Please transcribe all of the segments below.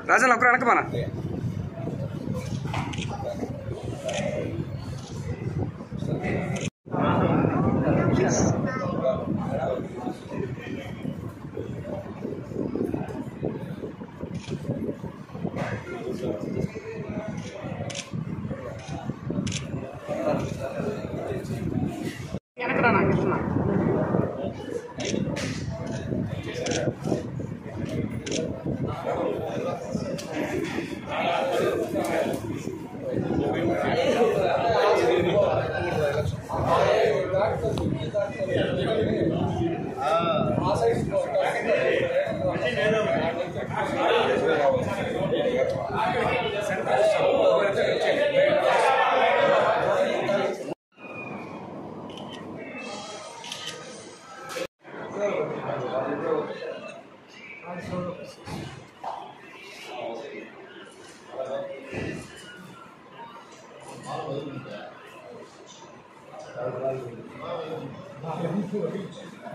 రాజన్ ఒక్కరు అడగమనా వెనకరా నాకు ఇస్తున్నా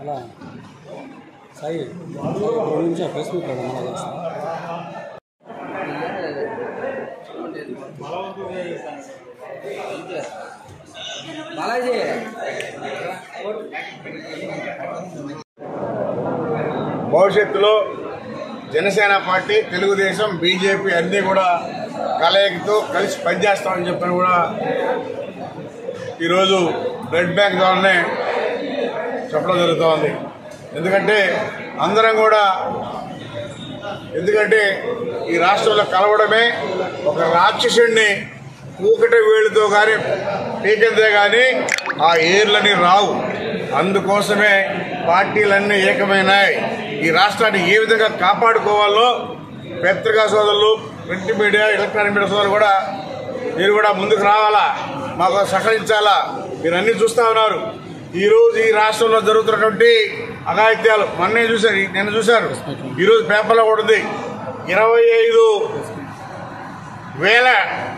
అలా సాయి నుంచి ప్రెస్ మీట్ బాలాజీ భవిష్యత్తులో జనసేన పార్టీ, తెలుగుదేశం, బీజేపీ అన్నీ కూడా కలయికతో కలిసి పనిచేస్తామని చెప్పని కూడా ఈరోజు బ్లడ్ బ్యాంక్ ద్వారానే చెప్పడం జరుగుతోంది. ఎందుకంటే ఈ రాష్ట్రంలో కలవడమే ఒక రాక్షసుడిని కూకటి వేలుతో కానీ పీకందే కానీ ఆ ఏర్లని రావు. అందుకోసమే పార్టీలన్నీ ఏకమైనాయి. ఈ రాష్ట్రాన్ని ఏ విధంగా కాపాడుకోవాలో పత్రికా సోదరులు, ప్రింట్ మీడియా, ఎలక్ట్రానిక్ మీడియా సోదరులు కూడా మీరు కూడా ముందుకు రావాలా, మాకు సహకరించాలా. మీరు అన్ని చూస్తూ ఉన్నారు. ఈరోజు ఈ రాష్ట్రంలో జరుగుతున్నటువంటి అఘాయిత్యాలు నిన్న చూశారు. ఈరోజు పేపర్లో కూడా ఉంది. 25,000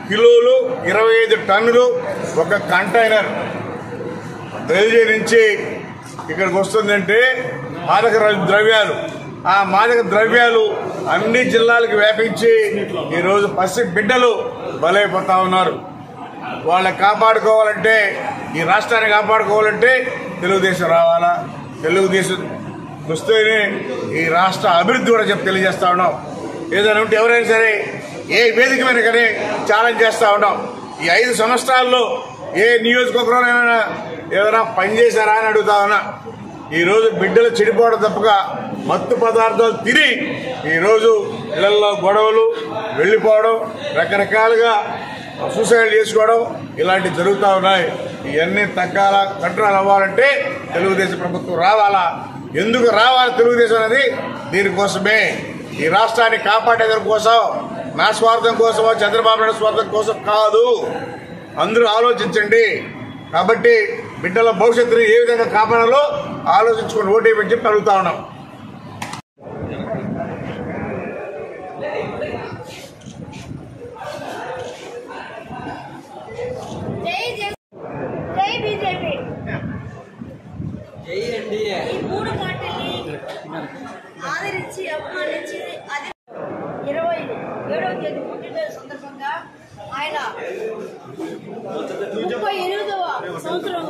కిలోలు, 25 టన్నులు ఒక కంటైనర్ రైల్వే నుంచి ఇక్కడికి వస్తుందంటే మాదక ద్రవ్యాలు. ఆ మాదక ద్రవ్యాలు అన్ని జిల్లాలకు వ్యాపించి ఈరోజు పసి బిడ్డలు బలైపోతా ఉన్నారు. వాళ్ళని కాపాడుకోవాలంటే, ఈ రాష్ట్రాన్ని కాపాడుకోవాలంటే తెలుగుదేశం రావాలా. తెలుగుదేశం వస్తేనే ఈ రాష్ట్ర అభివృద్ధి కూడా తెలియజేస్తా ఉన్నాం. ఏదైనా ఉంటే ఎవరైనా సరే ఏ వేదిక మీద కానీ ఛాలెంజ్ చేస్తూ ఉన్నాం. ఈ 5 సంవత్సరాల్లో ఏ నియోజకవర్గంలో ఏదైనా పనిచేశారా అని అడుగుతా ఉన్నా. ఈరోజు బిడ్డలు చెడిపోవడం తప్పగా మత్తు పదార్థాలు తిని ఈరోజు ఇళ్లలో గొడవలు, వెళ్ళిపోవడం, రకరకాలుగా సూసైడ్ చేసుకోవడం ఇలాంటివి జరుగుతూ ఉన్నాయి. ఇవన్నీ తగ్గాల, కంట్రోల్ అవ్వాలంటే తెలుగుదేశం ప్రభుత్వం రావాలా. ఎందుకు రావాలి తెలుగుదేశం అనేది? దీనికోసమే. ఈ రాష్ట్రాన్ని కాపాడేదాని కోసం, నా స్వార్థం కోసమో చంద్రబాబు నాయుడు స్వార్థం కోసం కాదు. అందరూ ఆలోచించండి. కాబట్టి బిడ్డల భవిష్యత్తుని ఏ విధంగా కాపాడాలో ఆలోచించుకొని ఓటేయమని చెప్పి అడుగుతా ఉన్నాం. ఆదరించి అభిమానించి 27వ తేదీ పుట్టినరోజు సందర్భంగా ఆయన 38వ సంవత్సరం